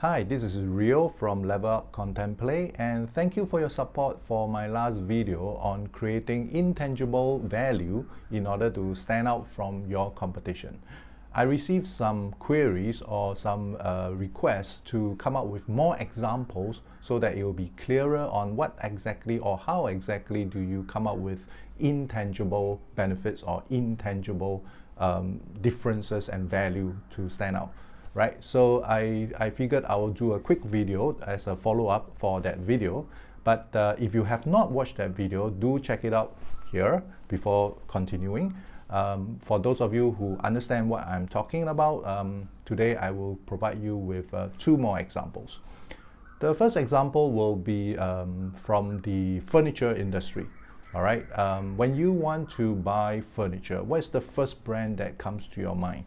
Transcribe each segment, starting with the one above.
Hi, this is Rio from Level Up Content Play, and thank you for your support for my last video on creating intangible value in order to stand out from your competition. I received some queries or some requests to come up with more examples so that it will be clearer on what exactly or how exactly do you come up with intangible benefits or intangible differences and value to stand out. Right, so I figured I will do a quick video as a follow-up for that video. But if you have not watched that video, do check it out here before continuing. For those of you who understand what I'm talking about, today I will provide you with two more examples. The first example will be from the furniture industry. All right, when you want to buy furniture, what is the first brand that comes to your mind?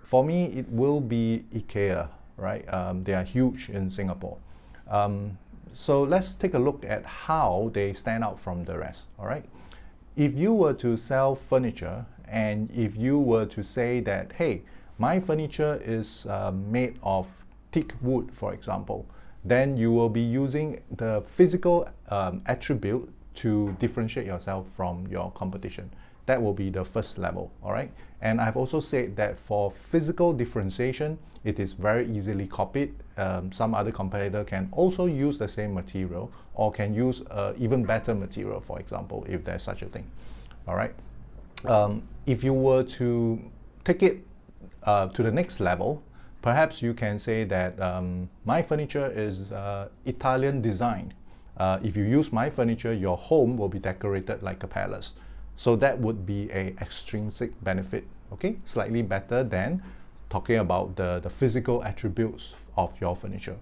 For me, it will be IKEA, right? They are huge in Singapore. So let's take a look at how they stand out from the rest, all right? If you were to sell furniture and if you were to say that, hey, my furniture is made of thick wood, for example, then you will be using the physical attribute to differentiate yourself from your competition. That will be the first level, all right? And I've also said that for physical differentiation, it is very easily copied. Some other competitor can also use the same material or can use even better material, for example, if there's such a thing, all right? If you were to take it to the next level, perhaps you can say that my furniture is Italian designed. If you use my furniture, your home will be decorated like a palace. So that would be an extrinsic benefit, okay? Slightly better than talking about the physical attributes of your furniture.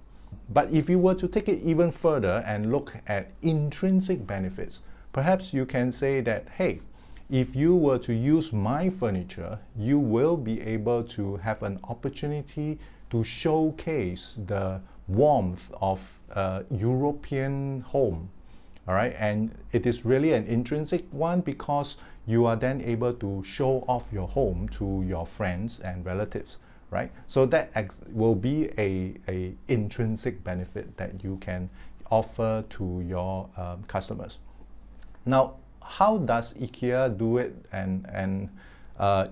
But if you were to take it even further and look at intrinsic benefits, perhaps you can say that, hey, if you were to use my furniture, you will be able to have an opportunity to showcase the warmth of a European home. All right, and it is really an intrinsic one because you are then able to show off your home to your friends and relatives, right? So that will be a intrinsic benefit that you can offer to your customers. Now, how does IKEA do it and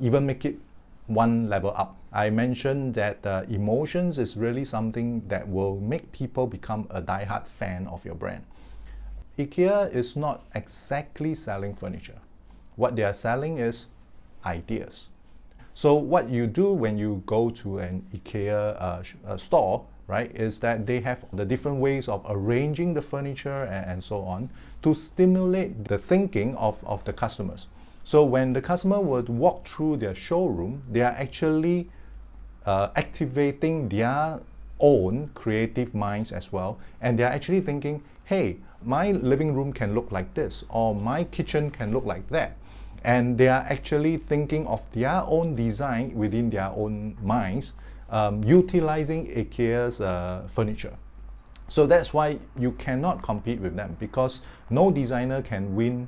even make it one level up? I mentioned that emotions is really something that will make people become a die-hard fan of your brand. IKEA is not exactly selling furniture. What they are selling is ideas. So what you do when you go to an IKEA store, right, is that they have the different ways of arranging the furniture and so on to stimulate the thinking of the customers. So when the customer would walk through their showroom, they are actually activating their own creative minds as well, and they are actually thinking, hey, my living room can look like this, or my kitchen can look like that. And they are actually thinking of their own design within their own minds, utilizing IKEA's furniture. So that's why you cannot compete with them, because no designer can win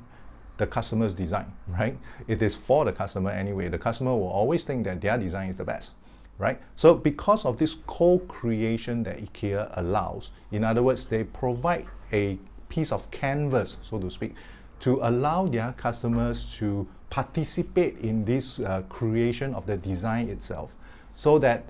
the customer's design, right? It is for the customer anyway. The customer will always think that their design is the best, right? So because of this co-creation that IKEA allows, in other words, they provide a piece of canvas, so to speak, to allow their customers to participate in this creation of the design itself, so that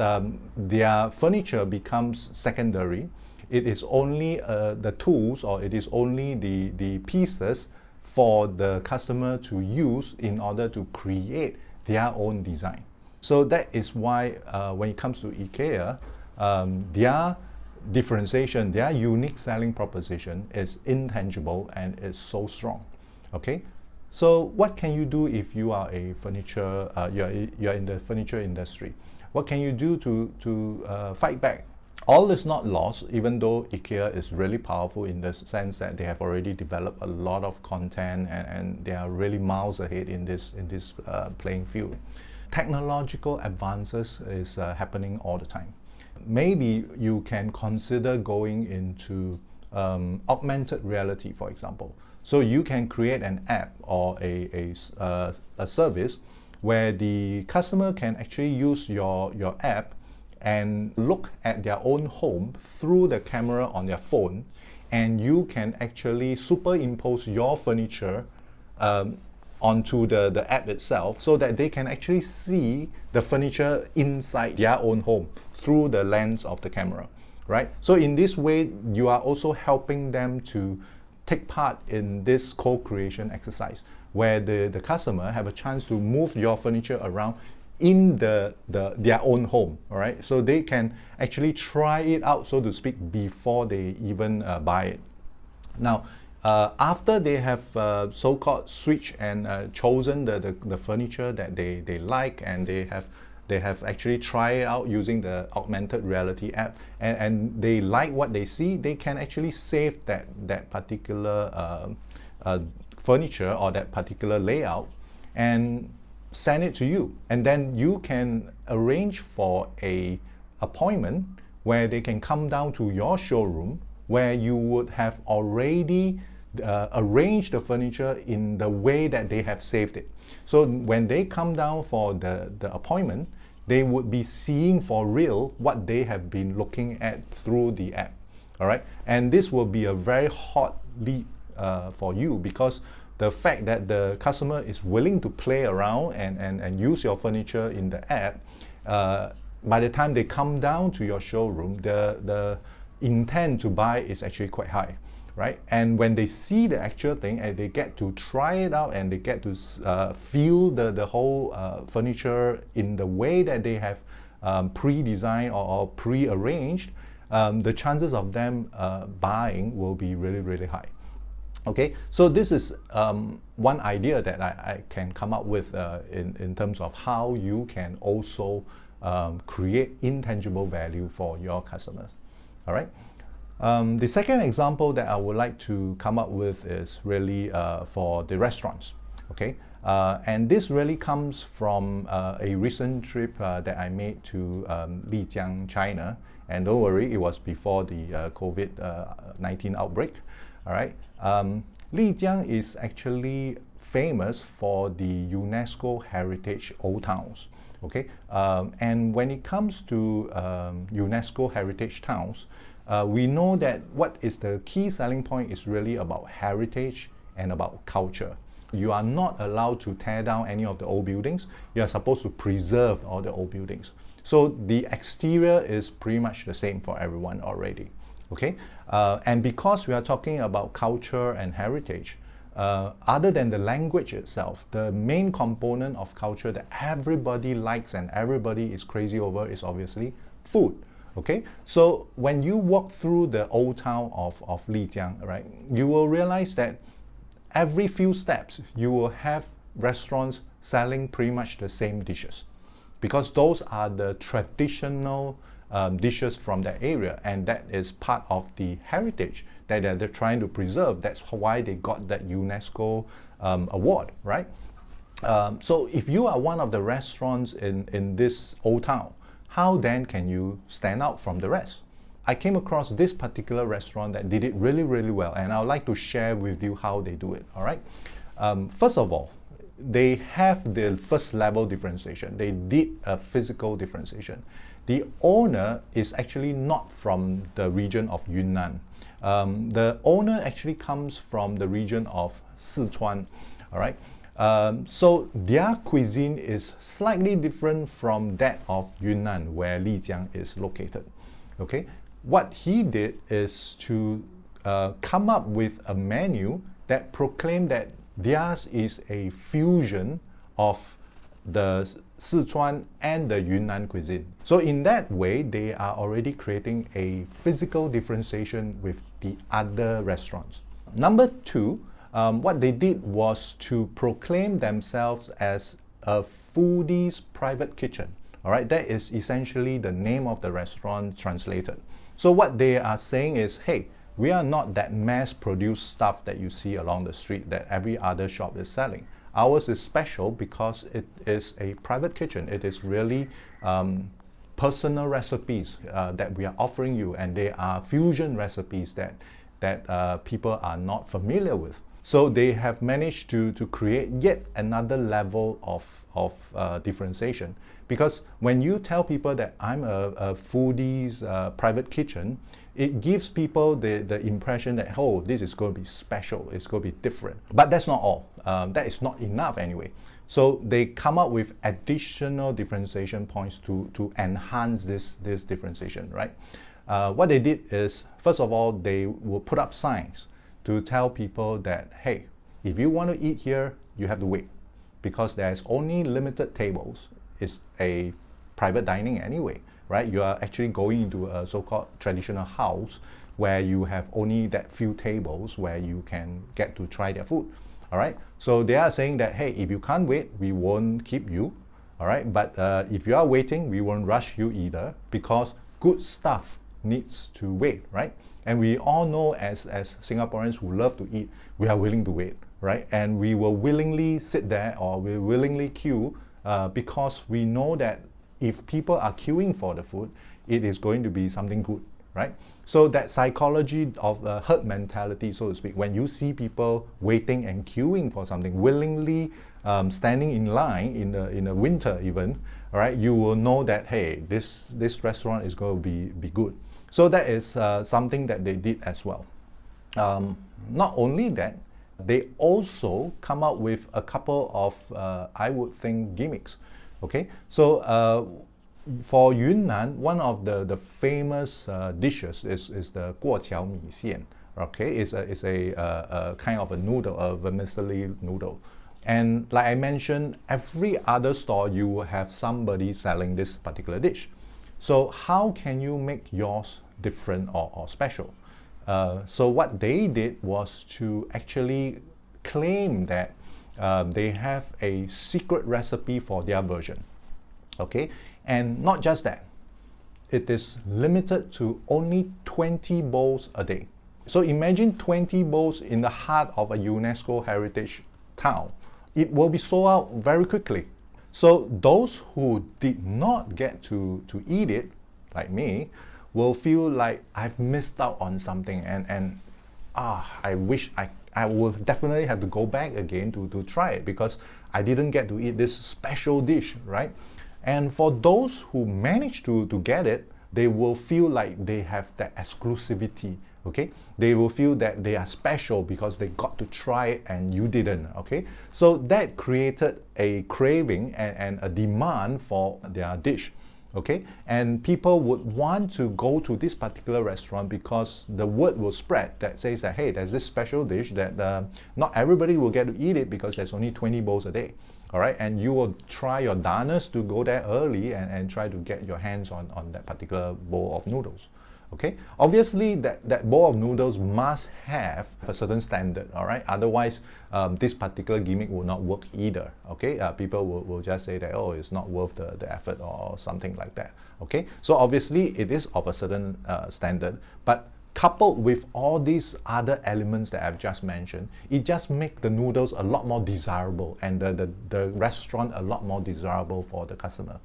their furniture becomes secondary. It is only the tools, or it is only the pieces for the customer to use in order to create their own design. So that is why when it comes to IKEA, their differentiation, their unique selling proposition is intangible and is so strong. Okay, so what can you do if you are a furniture, you're in the furniture industry? What can you do to fight back? All is not lost, even though IKEA is really powerful in the sense that they have already developed a lot of content and they are really miles ahead in this playing field. Technological advances is happening all the time. Maybe you can consider going into augmented reality, for example. So you can create an app or a service where the customer can actually use your app and look at their own home through the camera on their phone, and you can actually superimpose your furniture onto the app itself, so that they can actually see the furniture inside their own home through the lens of the camera, right? So in this way, you are also helping them to take part in this co-creation exercise, where the customer have a chance to move your furniture around in their own home, all right? So they can actually try it out, so to speak, before they even buy it. Now, after they have so-called switched and chosen the furniture that they like, and they have actually tried it out using the augmented reality app, and they like what they see, they can actually save that particular furniture or that particular layout and send it to you, and then you can arrange for a appointment where they can come down to your showroom, where you would have already arranged the furniture in the way that they have saved it. So when they come down for the appointment, they would be seeing for real what they have been looking at through the app, all right? And this will be a very hot lead for you, because the fact that the customer is willing to play around and use your furniture in the app, by the time they come down to your showroom, the intent to buy is actually quite high, right? And when they see the actual thing and they get to try it out and they get to feel the whole furniture in the way that they have pre-designed or pre-arranged, the chances of them buying will be really, really high. Okay, so this is one idea that I can come up with in terms of how you can also create intangible value for your customers. All right. The second example that I would like to come up with is really for the restaurants. Okay, and this really comes from a recent trip that I made to Lijiang, China. And don't worry, it was before the COVID-19 outbreak. All right. Lijiang is actually famous for the UNESCO Heritage Old Towns. Okay, and when it comes to UNESCO Heritage Towns, we know that what is the key selling point is really about heritage and about culture. You are not allowed to tear down any of the old buildings. You are supposed to preserve all the old buildings. So the exterior is pretty much the same for everyone already. Okay, and because we are talking about culture and heritage, other than the language itself, the main component of culture that everybody likes and everybody is crazy over is obviously food. Okay, so when you walk through the old town of Lijiang, right, you will realize that every few steps you will have restaurants selling pretty much the same dishes, because those are the traditional dishes from that area, and that is part of the heritage that they're trying to preserve. That's why they got that UNESCO award, right? So if you are one of the restaurants in this old town, how then can you stand out from the rest? I came across this particular restaurant that did it really, really well, and I would like to share with you how they do it, all right? First of all, they have the first level differentiation. They did a physical differentiation. The owner is actually not from the region of Yunnan. The owner actually comes from the region of Sichuan, all right? So their cuisine is slightly different from that of Yunnan, where Lijiang is located, okay? What he did is to come up with a menu that proclaimed that theirs is a fusion of the Sichuan and the Yunnan cuisine. So in that way, they are already creating a physical differentiation with the other restaurants. Number two, what they did was to proclaim themselves as a foodie's private kitchen. All right, that is essentially the name of the restaurant translated. So what they are saying is, hey, we are not that mass-produced stuff that you see along the street that every other shop is selling. Ours is special because it is a private kitchen. It is really personal recipes that we are offering you, and they are fusion recipes that people are not familiar with. So they have managed to create yet another level of differentiation. Because when you tell people that I'm a foodie's private kitchen, it gives people the impression that, oh, this is going to be special, it's going to be different. But that's not all. That is not enough anyway. So they come up with additional differentiation points to enhance this differentiation, right? What they did is, first of all, they will put up signs to tell people that, hey, if you want to eat here, you have to wait, because there's only limited tables. It's a private dining anyway, right? You are actually going into a so-called traditional house where you have only that few tables where you can get to try their food. All right, so they are saying that, hey, if you can't wait, we won't keep you. All right, but if you are waiting, we won't rush you either, because good stuff needs to wait, right? And we all know, as Singaporeans who love to eat, we are willing to wait, right? And we will willingly sit there, or we willingly queue, because we know that if people are queuing for the food, it is going to be something good, right? So that psychology of the herd mentality, so to speak, when you see people waiting and queuing for something, willingly standing in line in the winter even, all right, you will know that, hey, this restaurant is going to be good. So that is something that they did as well. Not only that, they also come up with a couple of, I would think, gimmicks. Okay, so for Yunnan, one of the famous dishes is the guoqiao mi xian. Okay, it's a kind of a noodle, a vermicelli noodle. And like I mentioned, every other store you will have somebody selling this particular dish. So how can you make yours different or special? So what they did was to actually claim that they have a secret recipe for their version. Okay, and not just that, it is limited to only 20 bowls a day. So imagine 20 bowls in the heart of a UNESCO heritage town. It will be sold out very quickly. So those who did not get to eat it, like me, will feel like I've missed out on something, and I wish I will definitely have to go back again to try it, because I didn't get to eat this special dish, right? And for those who manage to get it, they will feel like they have that exclusivity, okay? They will feel that they are special because they got to try it and you didn't, okay? So that created a craving and a demand for their dish, okay? And people would want to go to this particular restaurant because the word will spread that says that, hey, there's this special dish that not everybody will get to eat it because there's only 20 bowls a day. All right, and you will try your darnest to go there early and try to get your hands on that particular bowl of noodles. Okay, obviously that bowl of noodles must have a certain standard, all right? Otherwise, this particular gimmick will not work either, okay? People will just say that, oh, it's not worth the effort or something like that, okay? So obviously, it is of a certain standard, but coupled with all these other elements that I've just mentioned, it just makes the noodles a lot more desirable and the restaurant a lot more desirable for the customer.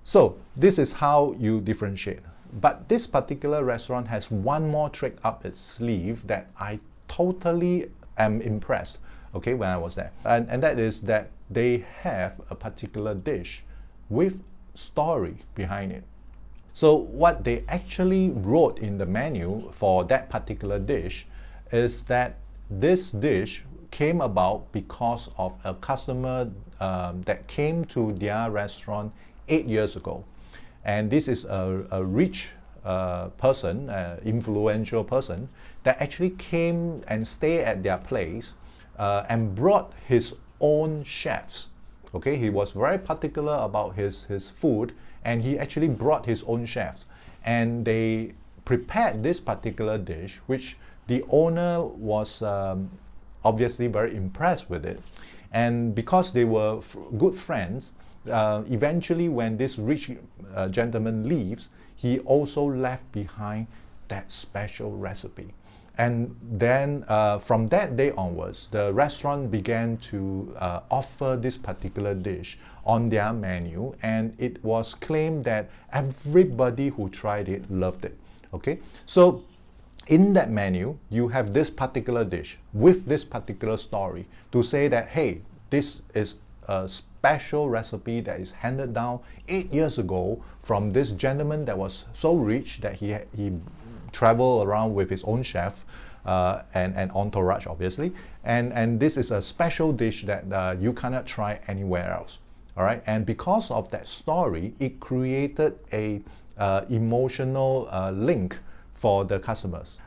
So this is how you differentiate. But this particular restaurant has one more trick up its sleeve that I totally am impressed, okay, when I was there. And that is that they have a particular dish with story behind it. So what they actually wrote in the menu for that particular dish is that this dish came about because of a customer that came to their restaurant 8 years ago. And this is a rich person, influential person, that actually came and stayed at their place and brought his own chefs. Okay, he was very particular about his food, and he actually brought his own chefs. And they prepared this particular dish, which the owner was obviously very impressed with it. And because they were good friends, eventually when this rich gentleman leaves, he also left behind that special recipe. And then from that day onwards, the restaurant began to offer this particular dish on their menu, and it was claimed that everybody who tried it loved it. Okay, so in that menu, you have this particular dish with this particular story to say that, hey, this is a special recipe that is handed down 8 years ago from this gentleman that was so rich that he traveled around with his own chef and entourage, obviously. And this is a special dish that you cannot try anywhere else. All right, and because of that story, it created a emotional link for the customers.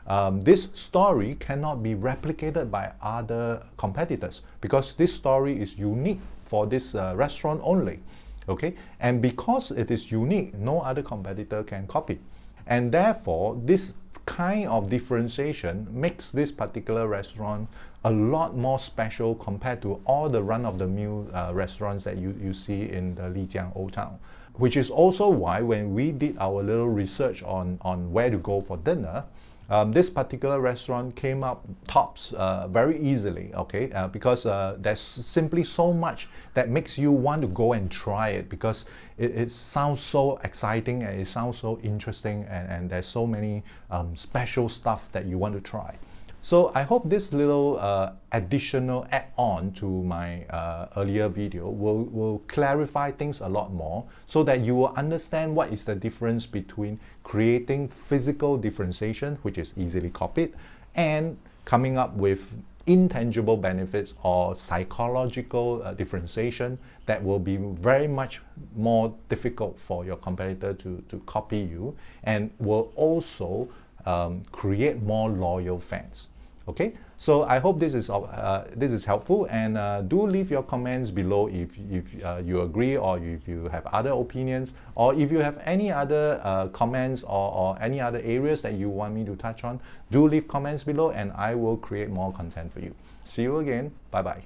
This story cannot be replicated by other competitors because this story is unique for this restaurant only. Okay, and because it is unique, no other competitor can copy. And therefore, this kind of differentiation makes this particular restaurant a lot more special compared to all the run-of-the-mill restaurants that you see in the Lijiang Old Town. Which is also why when we did our little research on where to go for dinner, this particular restaurant came up tops very easily, okay? Because there's simply so much that makes you want to go and try it because it sounds so exciting and it sounds so interesting and there's so many special stuff that you want to try. So I hope this little additional add-on to my earlier video will clarify things a lot more so that you will understand what is the difference between creating physical differentiation, which is easily copied, and coming up with intangible benefits or psychological differentiation that will be very much more difficult for your competitor to copy you and will also create more loyal fans. Okay, so I hope this is helpful, and do leave your comments below if you agree or if you have other opinions, or if you have any other comments or any other areas that you want me to touch on. Do leave comments below and I will create more content for you. See you again. Bye bye.